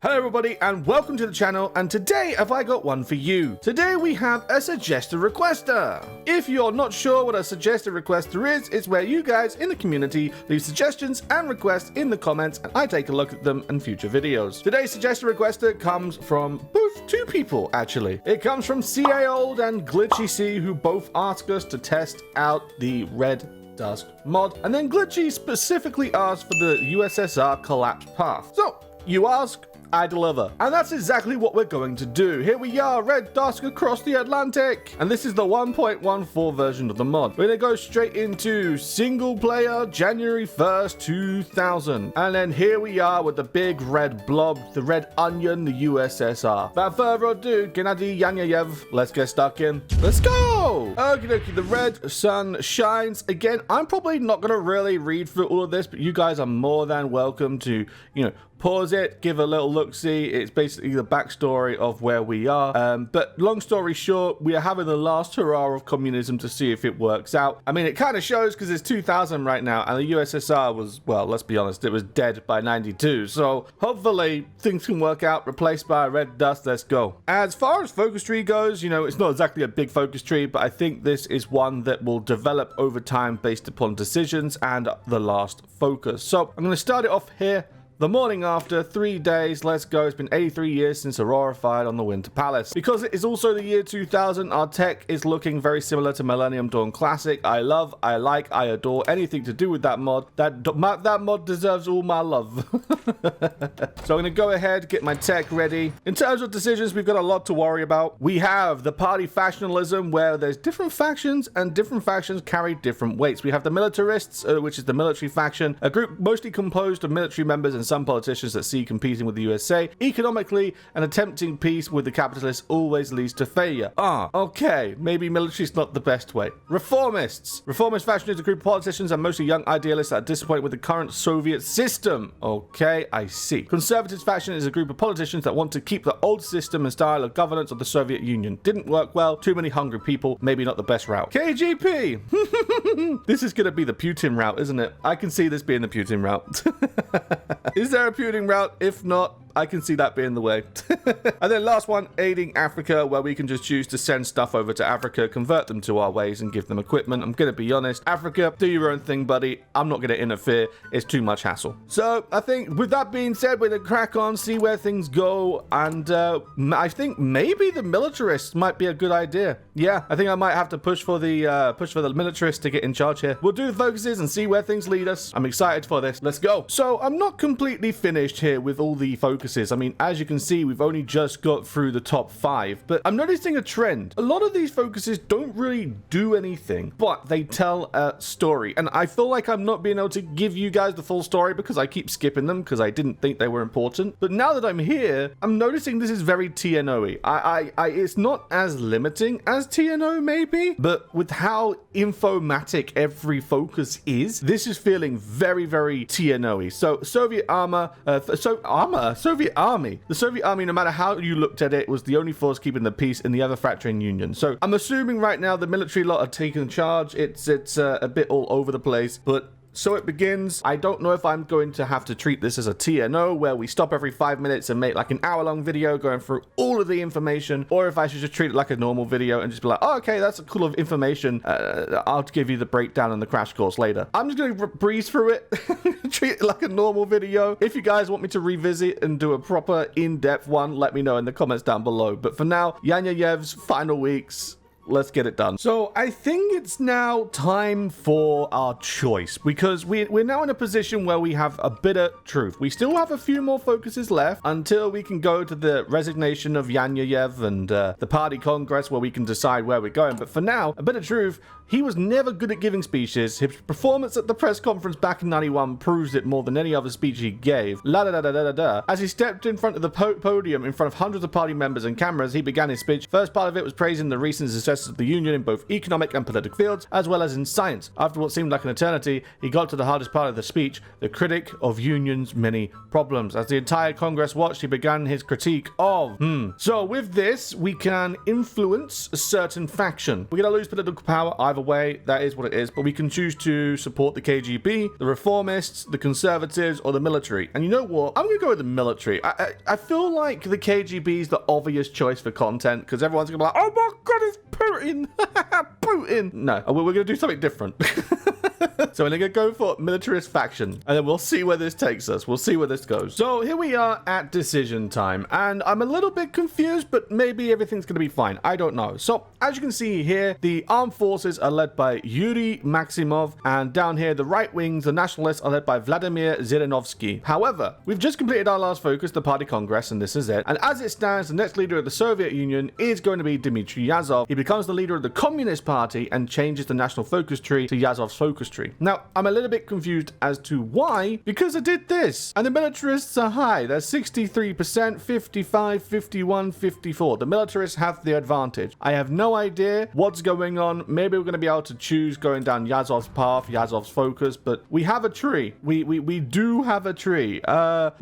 Hello everybody and welcome to the channel, and today have I got one for you. Today we have a suggested requester. If you're not sure what a suggested requester is, it's where you guys in the community leave suggestions and requests in the comments and I take a look at them in future videos. Today's suggested requester comes from both two people actually. It comes from CA Old and Glitchy C, who both ask us to test out the Red Dusk mod, and then Glitchy specifically asked for the USSR collapse path. So you ask, I deliver. And that's exactly what we're going to do. Here we are, Red Dusk across the Atlantic. And this is the 1.14 version of the mod. We're gonna go straight into single player, January 1st, 2000. And then here we are with the big red blob, the red onion, the USSR. Without further ado, Gennady Yanyayev, let's get stuck in. Let's go! Okie dokie, the red sun shines. Again, I'm probably not gonna really read through all of this, but you guys are more than welcome to, pause it, give a little look-see. It's basically the backstory of where we are. But long story short, we are having the last hurrah of communism to see if it works out. I mean, it kind of shows because it's 2000 right now, and the USSR was, well, let's be honest, it was dead by 92. So hopefully things can work out, replaced by Red Dust. Let's go. As far as focus tree goes, it's not exactly a big focus tree, but I think this is one that will develop over time based upon decisions and the last focus. So I'm going to start it off here. The morning after, 3 days, let's go. It's been 83 years since Aurora fired on the Winter Palace. Because it is also the year 2000, our tech is looking very similar to Millennium Dawn Classic. I love, I like, I adore anything to do with that mod. That mod deserves all my love. So I'm going to go ahead, get my tech ready. In terms of decisions, we've got a lot to worry about. We have the party factionalism, where there's different factions, and different factions carry different weights. We have the militarists, which is the military faction, a group mostly composed of military members and some politicians that see competing with the USA economically, and attempting peace with the capitalists always leads to failure. Okay, maybe military's not the best way. Reformists. Reformist faction is a group of politicians and mostly young idealists that are disappointed with the current Soviet system. Okay, I see. Conservatives faction is a group of politicians that want to keep the old system and style of governance of the Soviet Union. Didn't work well, too many hungry people, maybe not the best route. KGP. This is gonna be the Putin route, isn't it? I can see this being the Putin route. Is there a Putin route? If not, I can see that being the way. And then last one, aiding Africa, where we can just choose to send stuff over to Africa, convert them to our ways, and give them equipment. I'm going to be honest. Africa, do your own thing, buddy. I'm not going to interfere. It's too much hassle. So I think with that being said, we're going to crack on, see where things go. And I think maybe the militarists might be a good idea. Yeah, I think I might have to push for the militarists to get in charge here. We'll do the focuses and see where things lead us. I'm excited for this. Let's go. So I'm not completely finished here with all the focuses. I mean, as you can see, we've only just got through the top 5, but I'm noticing a trend. A lot of these focuses don't really do anything, but they tell a story. And I feel like I'm not being able to give you guys the full story because I keep skipping them because I didn't think they were important. But now that I'm here, I'm noticing this is very TNO-y. It's not as limiting as TNO maybe, but with how infomatic every focus is, this is feeling very, very TNO-y. So Soviet armor, Soviet army. The Soviet army, no matter how you looked at it, was the only force keeping the peace in the ever fracturing Union. So I'm assuming right now the military lot are taking charge. It's a bit all over the place, but so it begins. I don't know if I'm going to have to treat this as a TNO where we stop every 5 minutes and make like an hour-long video going through all of the information, or if I should just treat it like a normal video and just be like, oh, okay, that's a cool of information. I'll give you the breakdown and the crash course later. I'm just going to breeze through it, treat it like a normal video. If you guys want me to revisit and do a proper in-depth one, let me know in the comments down below. But for now, Yanyayev's final weeks. Let's get it done. So I think it's now time for our choice, because we're now in a position where we have a bitter truth. We still have a few more focuses left until we can go to the resignation of Yanyayev and the party congress, where we can decide where we're going. But for now, a bitter truth, he was never good at giving speeches. His performance at the press conference back in 91 proves it more than any other speech he gave. La da da da da da da. As he stepped in front of the podium in front of hundreds of party members and cameras, he began his speech. First part of it was praising the recent successes of the Union in both economic and political fields, as well as in science. After what seemed like an eternity, he got to the hardest part of the speech, the critic of Union's many problems. As the entire Congress watched, he began his critique of, So with this, we can influence a certain faction. We're going to lose political power either way, that is what it is, but we can choose to support the KGB, the reformists, the conservatives, or the military. And you know what? I'm going to go with the military. I feel like the KGB is the obvious choice for content, because everyone's going to be like, oh my god, it's Putin! Putin! No, we're going to do something different. So we're going to go for militarist faction, and then we'll see where this takes us. We'll see where this goes. So here we are at decision time, and I'm a little bit confused, but maybe everything's going to be fine. I don't know. So as you can see here, the armed forces are led by Yuri Maximov, and down here, the right wings, the nationalists, are led by Vladimir Zhirinovsky. However, we've just completed our last focus, the party congress, and this is it. And as it stands, the next leader of the Soviet Union is going to be Dmitry Yazov. He becomes the leader of the Communist Party and changes the national focus tree to Yazov's focus tree. Now, I'm a little bit confused as to why, because I did this, and the militarists are high. They're 63%, 55, 51, 54. The militarists have the advantage. I have no idea what's going on. Maybe we're going to be able to choose going down Yazov's path, Yazov's focus, but we have a tree. We do have a tree. The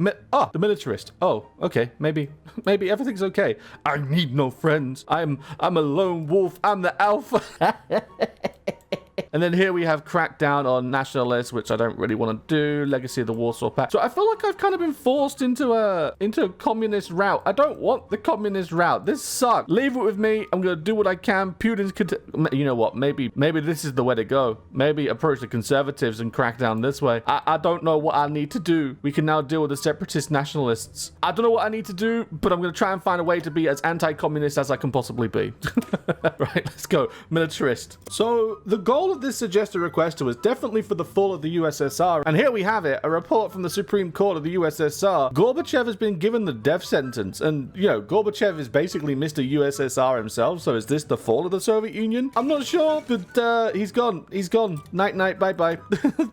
militarist. Oh, okay. Maybe everything's okay. I need no friends. I'm a lone wolf. I'm the alpha. And then here we have crackdown on nationalists, which I don't really want to do. Legacy of the Warsaw Pact. So I feel like I've kind of been forced into a communist route. I don't want the communist route. This sucks. Leave it with me. I'm going to do what I can. Putin's... You know what? Maybe this is the way to go. Maybe approach the conservatives and crack down this way. I don't know what I need to do. We can now deal with the separatist nationalists. I don't know what I need to do, but I'm going to try and find a way to be as anti-communist as I can possibly be. Right, let's go. Militarist. So the goal of this suggested request was definitely for the fall of the USSR, and here we have it, a report from the Supreme Court of the USSR. Gorbachev has been given the death sentence, and you know, Gorbachev is basically Mr. USSR himself, so is this the fall of the Soviet Union? I'm not sure, but he's gone. Night night, bye bye.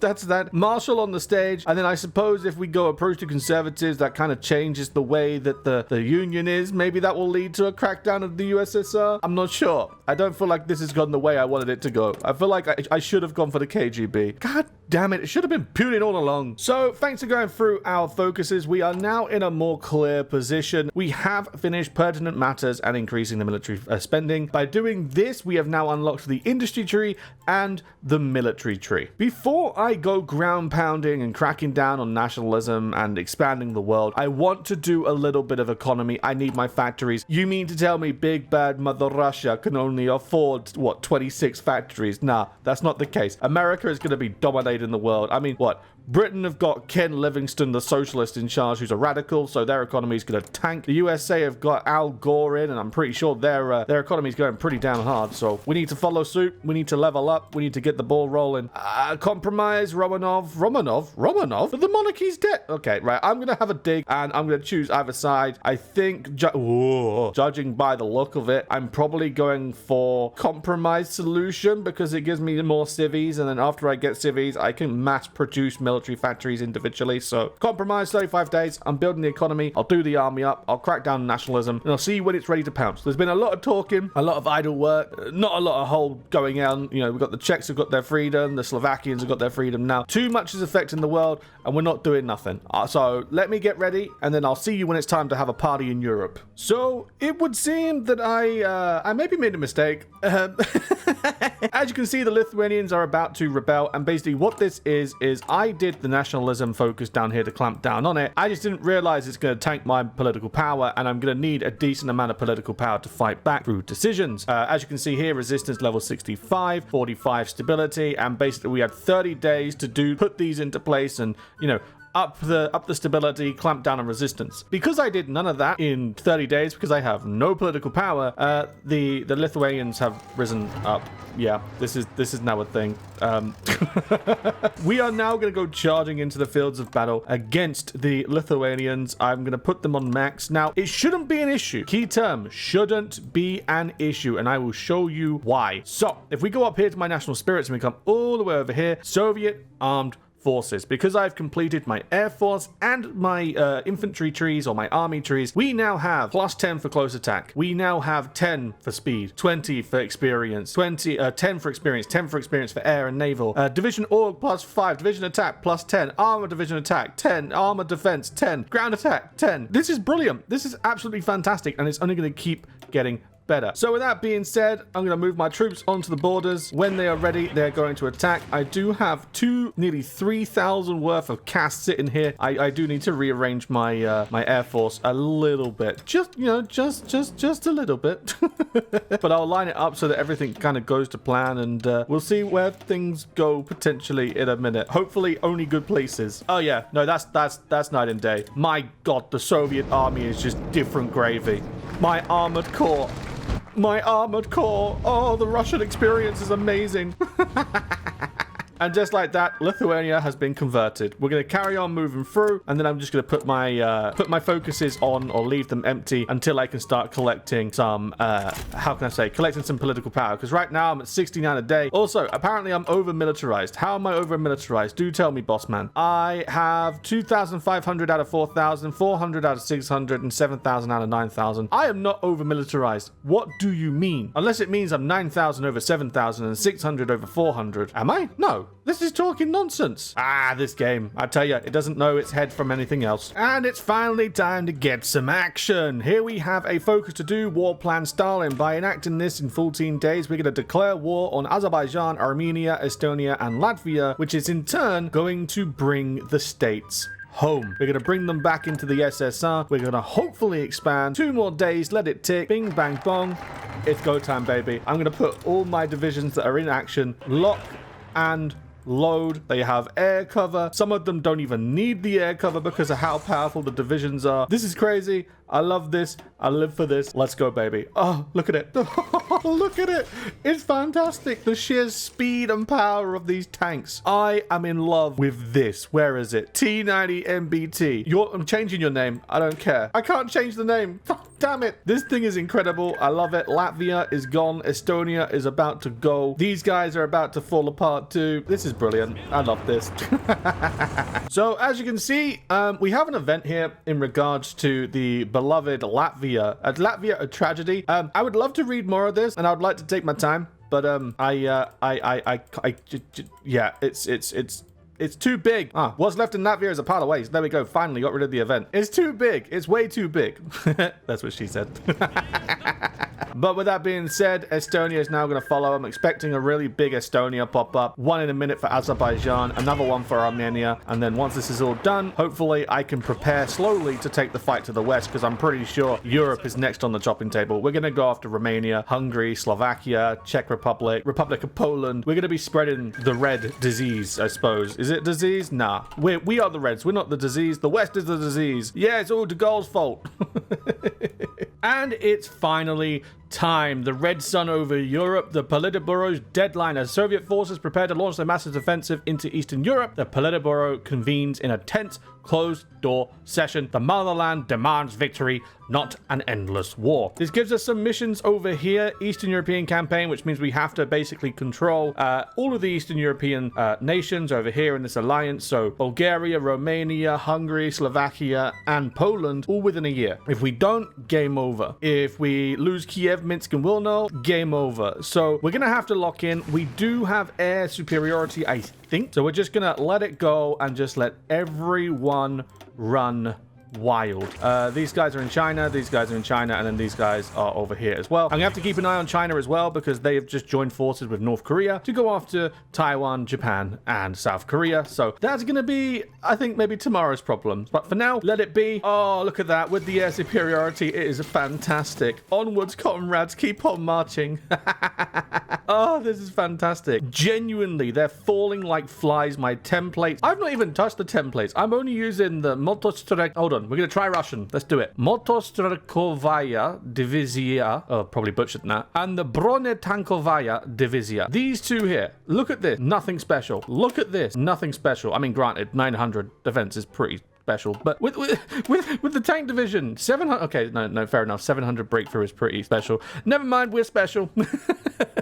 That's that. Marshall on the stage, and then I suppose if we go approach the conservatives, that kind of changes the way that the Union is. Maybe that will lead to a crackdown of the USSR. I'm not sure. I don't feel like this has gone the way I wanted it to go. I feel like I should have gone for the KGB. God damn it. It should have been Putin all along. So thanks for going through our focuses. We are now in a more clear position. We have finished pertinent matters and increasing the military spending. By doing this, we have now unlocked the industry tree and the military tree. Before I go ground pounding and cracking down on nationalism and expanding the world, I want to do a little bit of economy. I need my factories. You mean to tell me big bad mother Russia can only afford, what, 26 factories? Nah, that's not the case. America is going to be dominating the world. I mean, what? Britain have got Ken Livingstone, the socialist, in charge, who's a radical, so their economy is going to tank. The USA have got Al Gore in, and I'm pretty sure their economy is going pretty damn hard. So we need to follow suit. We need to level up. We need to get the ball rolling. Compromise, Romanov. But the monarchy's dead. Okay, right. I'm going to have a dig, and I'm going to choose either side. I think, judging by the look of it, I'm probably going for compromise solution because it gives me more civvies, and then after I get civvies, I can mass produce military factories individually. So compromise, 35 days. I'm building the economy. I'll do the army up. I'll crack down nationalism, and I'll see when it's ready to pounce. There's been a lot of talking, a lot of idle work, not a lot of whole going on. You know, we've got the Czechs have got their freedom, the Slovakians have got their freedom now. Too much is affecting the world, and we're not doing nothing. So let me get ready, and then I'll see you when it's time to have a party in Europe. So it would seem that I maybe made a mistake. As you can see, the Lithuanians are about to rebel, and basically what this is I did the nationalism focus down here to clamp down on it. I just didn't realize it's going to tank my political power, and I'm going to need a decent amount of political power to fight back through decisions. As you can see here, resistance level 65, 45 stability, and basically we had 30 days to put these into place and, you know, up the stability, clamp down on resistance. Because I did none of that in 30 days, because I have no political power, the Lithuanians have risen up. Yeah, this is now a thing. We are now going to go charging into the fields of battle against the Lithuanians. I'm going to put them on max. Now, it shouldn't be an issue. Key term, shouldn't be an issue, and I will show you why. So, if we go up here to my national spirits and we come all the way over here, Soviet armed forces. Because I've completed my Air Force and my infantry trees or my army trees, we now have plus 10 for close attack. We now have 10 for speed, 20 for experience, 10 for experience, 10 for experience for air and naval. Division org plus 5, division attack plus 10, armor division attack 10, armor defense 10, ground attack 10. This is brilliant. This is absolutely fantastic, and it's only going to keep getting better. So with that being said, I'm going to move my troops onto the borders. When they are ready, they're going to attack. I do have nearly 3,000 worth of cast sitting here. I do need to rearrange my my air force a little bit, just a little bit. But I'll line it up so that everything kind of goes to plan, and we'll see where things go potentially in a minute. Hopefully only good places. Oh yeah, no, that's night and day. My god, the Soviet army is just different gravy. My armored core. My armored core. Oh, the Russian experience is amazing. And just like that, Lithuania has been converted. We're going to carry on moving through, and then I'm just going to put my focuses on or leave them empty until I can start collecting some, collecting some political power. Because right now I'm at 69 a day. Also, apparently I'm over-militarized. How am I over-militarized? Do tell me, boss man. I have 2,500 out of 4,000, 400 out of 600, and 7,000 out of 9,000. I am not over-militarized. What do you mean? Unless it means I'm 9,000 over 7,000 and 600 over 400. Am I? No. This is talking nonsense. This game. I tell you, it doesn't know its head from anything else. And it's finally time to get some action. Here we have a focus to do war plan Stalin. By enacting this in 14 days, we're going to declare war on Azerbaijan, Armenia, Estonia, and Latvia, which is in turn going to bring the states home. We're going to bring them back into the SSR. We're going to hopefully expand. 2 more days, let it tick. Bing, bang, bong. It's go time, baby. I'm going to put all my divisions that are in action, lock and load. They have air cover. Some of them don't even need the air cover because of how powerful the divisions are. This is crazy. I love this. I live for this. Let's go, baby. Oh, look at it. Look at it. It's fantastic. The sheer speed and power of these tanks. I am in love with this. Where is it? T90 MBT. I'm changing your name. I don't care. I can't change the name. Damn it. This thing is incredible. I love it. Latvia is gone. Estonia is about to go. These guys are about to fall apart too. This is brilliant. I love this. So as you can see, we have an event here in regards to the beloved Latvia. Latvia, a tragedy. I would love to read more of this, and I would like to take my time, but yeah, it's too big. What's left in Latvia is a pile of waste. There we go. Finally got rid of the event. It's too big. It's way too big. That's what she said. But with that being said, Estonia is now going to follow. I'm expecting a really big Estonia pop up. 1 in a minute for Azerbaijan, another one for Armenia. And then once this is all done, hopefully I can prepare slowly to take the fight to the west, because I'm pretty sure Europe is next on the chopping table. We're going to go after Romania, Hungary, Slovakia, Czech Republic, Republic of Poland. We're going to be spreading the red disease, I suppose. Is it disease? Nah. We are the Reds. We're not the disease. The West is the disease. Yeah, it's all de Gaulle's fault. And it's finally time. The red sun over Europe. The Politburo's deadline. As Soviet forces prepare to launch their massive offensive into Eastern Europe, the Politburo convenes in a tense, closed-door session. The motherland demands victory, not an endless war. This gives us some missions over here. Eastern European campaign, which means we have to basically control all of the Eastern European nations over here in this alliance. So Bulgaria, Romania, Hungary, Slovakia, and Poland, all within a year. If we don't, game over. If we lose Kiev, Minsk, and Wilno, game over. So we're going to have to lock in. We do have air superiority, I think. So we're just going to let it go and just let everyone run wild. These guys are in China, these guys are in China, and then these guys are over here as well. I'm gonna have to keep an eye on China as well, because they have just joined forces with North Korea to go after Taiwan, Japan, and South Korea. So that's gonna be, I think, maybe tomorrow's problem. But for now, let it be. Oh, look at that. With the air superiority, it is fantastic. Onwards, comrades, keep on marching. Oh, this is fantastic. Genuinely, they're falling like flies. My templates. I've not even touched the templates. I'm only using the Motostrek. Hold on. We're going to try Russian. Let's do it. Motostrekovaya Divizia. Oh, probably butchered that. And the Bronetankovaya Divizia. These two here. Look at this. Nothing special. Look at this. Nothing special. I mean, granted, 900 defense is pretty special, but with the tank division, 700. Okay, no, fair enough. 700 breakthrough is pretty special. Never mind, we're special.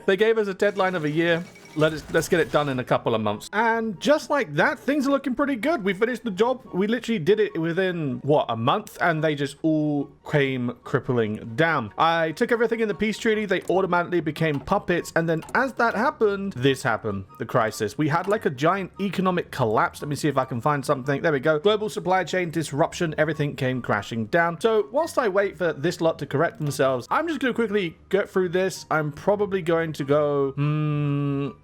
They gave us a deadline of a year. let's get it done in a couple of months. And just like that, things are looking pretty good. We finished the job. We literally did it within, what, a month? And they just all came crippling down. I took everything in the peace treaty. They automatically became puppets. And then as that happened, this happened, the crisis. We had like a giant economic collapse. Let me see if I can find something. There we go. Global supply chain disruption. Everything came crashing down. So whilst I wait for this lot to correct themselves, I'm just going to quickly get through this. I'm probably going to go...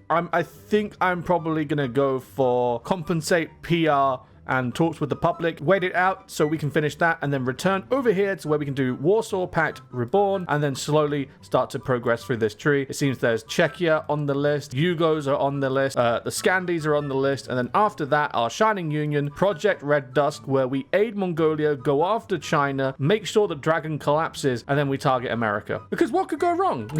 I think I'm probably going to go for compensate PR and talks with the public, wait it out so we can finish that, and then return over here to where we can do Warsaw Pact Reborn, and then slowly start to progress through this tree. It seems there's Czechia on the list, Yugos are on the list, the Scandis are on the list, and then after that, our Shining Union, Project Red Dusk, where we aid Mongolia, go after China, make sure the dragon collapses, and then we target America. Because what could go wrong?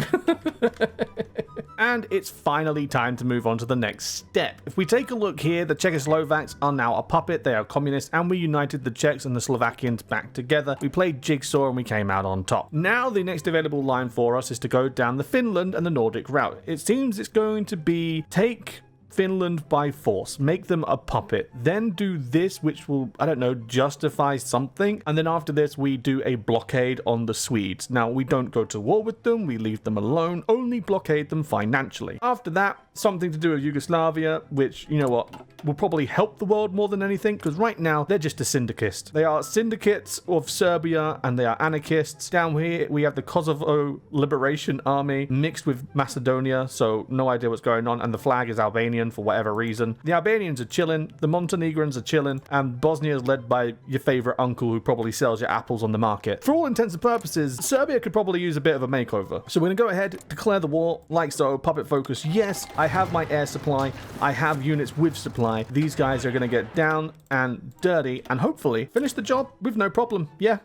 And it's finally time to move on to the next step. If we take a look here, the Czechoslovaks are now a puppet. They are communists, and we united the Czechs and the Slovakians back together. We played Jigsaw and we came out on top. Now the next available line for us is to go down the Finland and the Nordic route. It seems it's going to be take Finland by force, make them a puppet, then do this, which will, I don't know, justify something, and then after this we do a blockade on the Swedes. Now we don't go to war with them, we leave them alone, only blockade them financially. After that, something to do with Yugoslavia, which, you know what, will probably help the world more than anything, because right now they're just a syndicate. They are syndicates of Serbia and they are anarchists. Down here we have the Kosovo Liberation Army mixed with Macedonia, so no idea what's going on, and the flag is Albanian for whatever reason. The Albanians are chilling, the Montenegrins are chilling, and Bosnia is led by your favorite uncle who probably sells your apples on the market. For all intents and purposes, Serbia could probably use a bit of a makeover. So we're gonna go ahead, declare the war, like so, puppet focus, yes, I have my air supply, I have units with supply. These guys are gonna get down and dirty and hopefully finish the job with no problem. Yeah.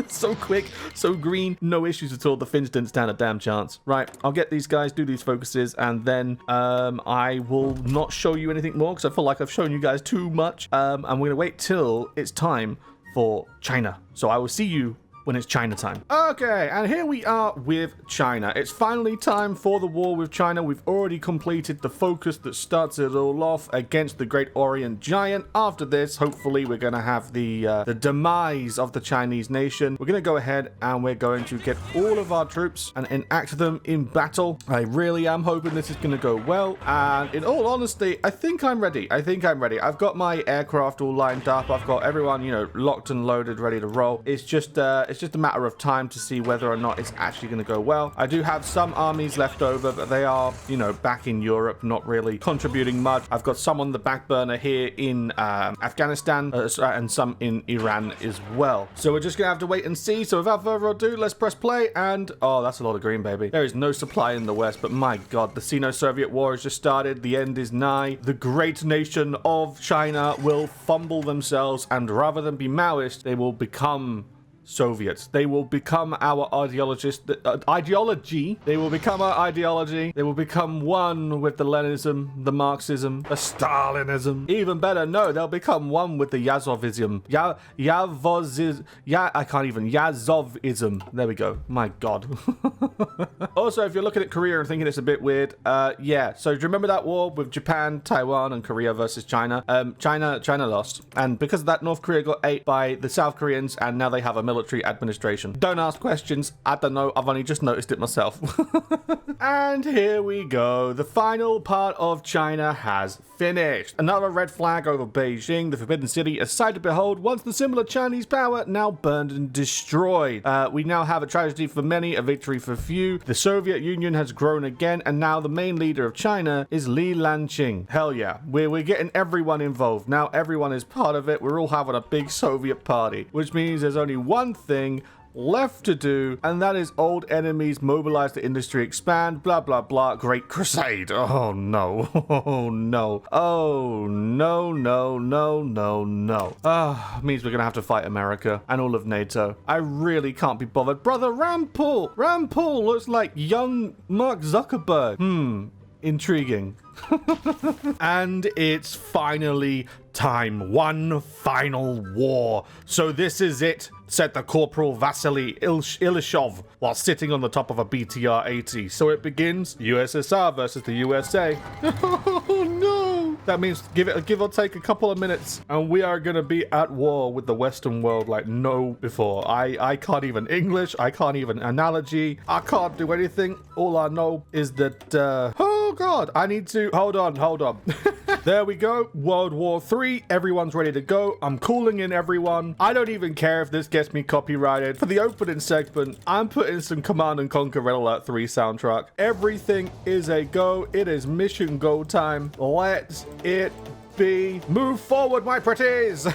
So quick, so green, no issues at all. The Finns didn't stand a damn chance. Right, I'll get these guys, do these focuses, and then I will not show you anything more because I feel like I've shown you guys too much. And we're gonna wait till it's time for China. So I will see you when it's China time. Okay, and here we are with China. It's finally time for the war with China. We've already completed the focus that starts it all off against the Great Orient Giant. After this, hopefully, we're gonna have the demise of the Chinese nation. We're gonna go ahead and we're going to get all of our troops and enact them in battle. I really am hoping this is gonna go well. And in all honesty, I think I'm ready. I've got my aircraft all lined up. I've got everyone, you know, locked and loaded, ready to roll. It's just a matter of time to see whether or not it's actually going to go well. I do have some armies left over, but they are, you know, back in Europe, not really contributing much. I've got some on the back burner here in Afghanistan and some in Iran as well. So we're just going to have to wait and see. So without further ado, let's press play. And, oh, that's a lot of green, baby. There is no supply in the West, but my God, the Sino-Soviet War has just started. The end is nigh. The great nation of China will fumble themselves, and rather than be Maoist, they will become Soviets. They will become our ideology. They will become our ideology. They will become one with the Leninism, the Marxism, the Stalinism. Even better, no, they'll become one with the Yazovism. Yazovism. There we go. My God. Also, if you're looking at Korea and thinking it's a bit weird, yeah. So do you remember that war with Japan, Taiwan, and Korea versus China? China lost. And because of that, North Korea got ate by the South Koreans, and now they have a military administration. Don't ask questions. I don't know. I've only just noticed it myself. And here we go. The final part of China has finished. Another red flag over Beijing, the Forbidden City, a sight to behold. Once the symbol of Chinese power, now burned and destroyed. We now have a tragedy for many, a victory for few. The Soviet Union has grown again, and now the main leader of China is Li Lanqing. Hell yeah. We're getting everyone involved. Now everyone is part of it. We're all having a big Soviet party, which means there's only one thing left to do, and that is old enemies mobilize the industry, expand, blah blah blah, great crusade. Oh no. Oh no. Oh no, no, no, no, no. Means we're gonna have to fight America and all of NATO. I really can't be bothered. Brother, Rand Paul looks like young Mark Zuckerberg. intriguing. And it's finally time. One final war. So this is it, said the Corporal Vasily Ilishov while sitting on the top of a BTR-80. So it begins, USSR versus the USA. Oh no! That means give or take a couple of minutes and we are gonna be at war with the Western world like no before. I can't even English, I can't even analogy, I can't do anything. All I know is that, oh god, I need to, hold on. There we go, World War III, everyone's ready to go. I'm calling in everyone. I don't even care if this gets me copyrighted. For the opening segment, I'm putting some Command and Conquer Red Alert 3 soundtrack. Everything is a go. It is mission go time. Let it be. Move forward, my pretties.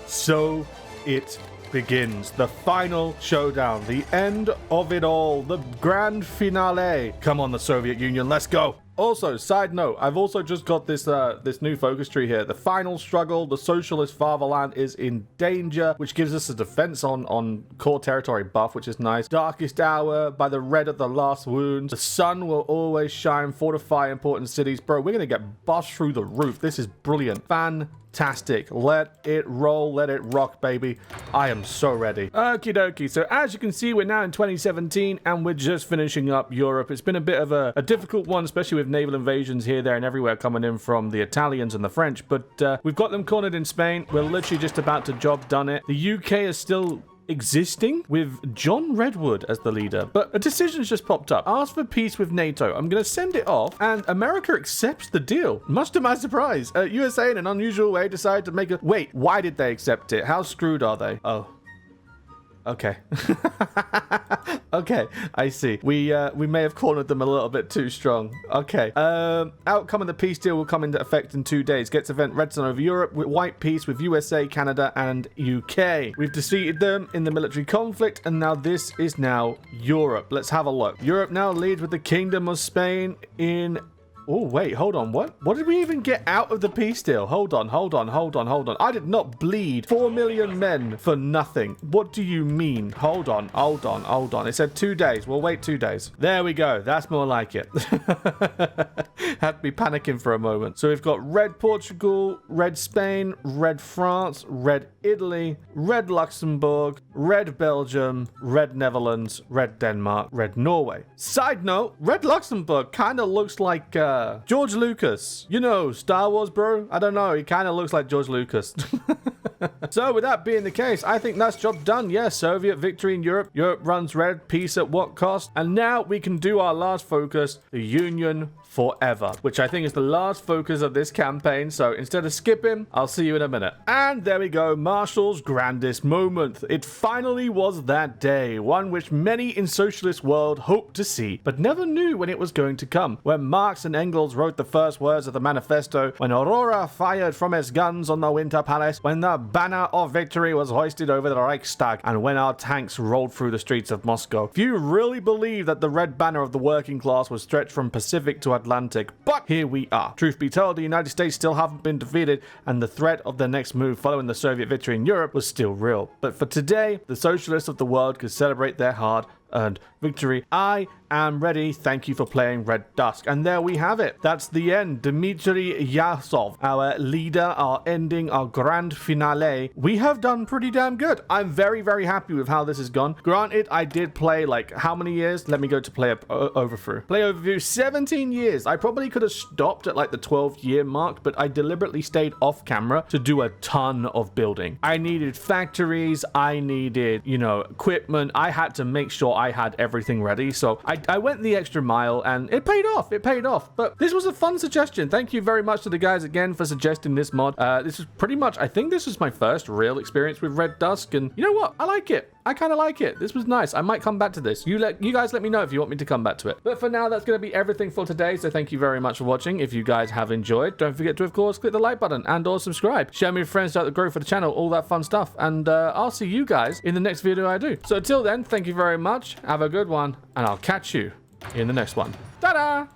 So it begins. The final showdown. The end of it all. The grand finale. Come on, the Soviet Union. Let's go. Also, side note, I've also just got this this new focus tree here. The final struggle, the socialist fatherland is in danger, which gives us a defense on core territory buff, which is nice. Darkest hour by the red of the last wound. The sun will always shine, fortify important cities. Bro, we're gonna get buffed through the roof. This is brilliant. Fantastic. Let it roll, let it rock, baby. I am so ready. Okie dokie. So as you can see, we're now in 2017 and we're just finishing up Europe. It's been a bit of a difficult one, especially with naval invasions here, there, and everywhere coming in from the Italians and the French. But we've got them cornered in Spain. We're literally just about to job done it. The UK is still existing with John Redwood as the leader, but a decision's just popped up. Ask for peace with NATO. I'm gonna send it off and America accepts the deal, much to my surprise. USA in an unusual way decided to make a wait. Why did they accept it? How screwed are they? Oh, okay. Okay, I see. We may have cornered them a little bit too strong. Okay. Outcome of the peace deal will come into effect in 2 days. Gets event red sun over Europe with white peace with USA, Canada, and UK. We've defeated them in the military conflict, and now this is now Europe. Let's have a look. Europe now leads with the Kingdom of Spain in... Oh, wait, hold on. What did we even get out of the peace deal? Hold on. I did not bleed 4 million men for nothing. What do you mean? Hold on. It said 2 days. We'll wait 2 days. There we go. That's more like it. Had me panicking for a moment. So we've got red Portugal, red Spain, red France, red Italy, red Luxembourg, red Belgium, red Netherlands, red Denmark, red Norway. Side note, red Luxembourg kind of looks like George Lucas. You know, Star Wars, bro? I don't know. He kind of looks like George Lucas. So with that being the case, I think that's job done. Yeah, Soviet victory in Europe. Europe runs red. Peace at what cost? And now we can do our last focus, the Union forever, which I think is the last focus of this campaign. So instead of skipping, I'll see you in a minute. And there we go, Marshall's grandest moment. It finally was that day, one which many in socialist world hoped to see, but never knew when it was going to come. When Marx and Engels wrote the first words of the manifesto, when Aurora fired from its guns on the Winter Palace, when the banner of victory was hoisted over the Reichstag, and when our tanks rolled through the streets of Moscow. Few really believed that the red banner of the working class was stretched from Pacific to Atlantic, but here we are. Truth be told, the United States still haven't been defeated, and the threat of their next move following the Soviet victory in Europe was still real. But for today, the socialists of the world could celebrate their hard-earned victory. I am ready. Thank you for playing Red Dusk. And there we have it. That's the end. Dmitry Yasov, our leader, our ending, our grand finale. We have done pretty damn good. I'm very, very happy with how this has gone. Granted, I did play like how many years? Let me go to play overview. Play overview, 17 years. I probably could have stopped at like the 12-year mark, but I deliberately stayed off camera to do a ton of building. I needed factories. I needed, you know, equipment. I had to make sure I had everything ready. So I went the extra mile and it paid off. But this was a fun suggestion. Thank you very much to the guys again for suggesting this mod. This is pretty much, I think this is my first real experience with Red Dusk, and you know what? I like it. I kind of like it. This was nice. I might come back to this. You guys let me know if you want me to come back to it. But for now, that's going to be everything for today. So thank you very much for watching. If you guys have enjoyed, don't forget to, of course, click the like button and or subscribe. Share me with friends to help the growth of the channel, all that fun stuff. And I'll see you guys in the next video I do. So until then, thank you very much. Have a good one, and I'll catch you in the next one. Ta-da!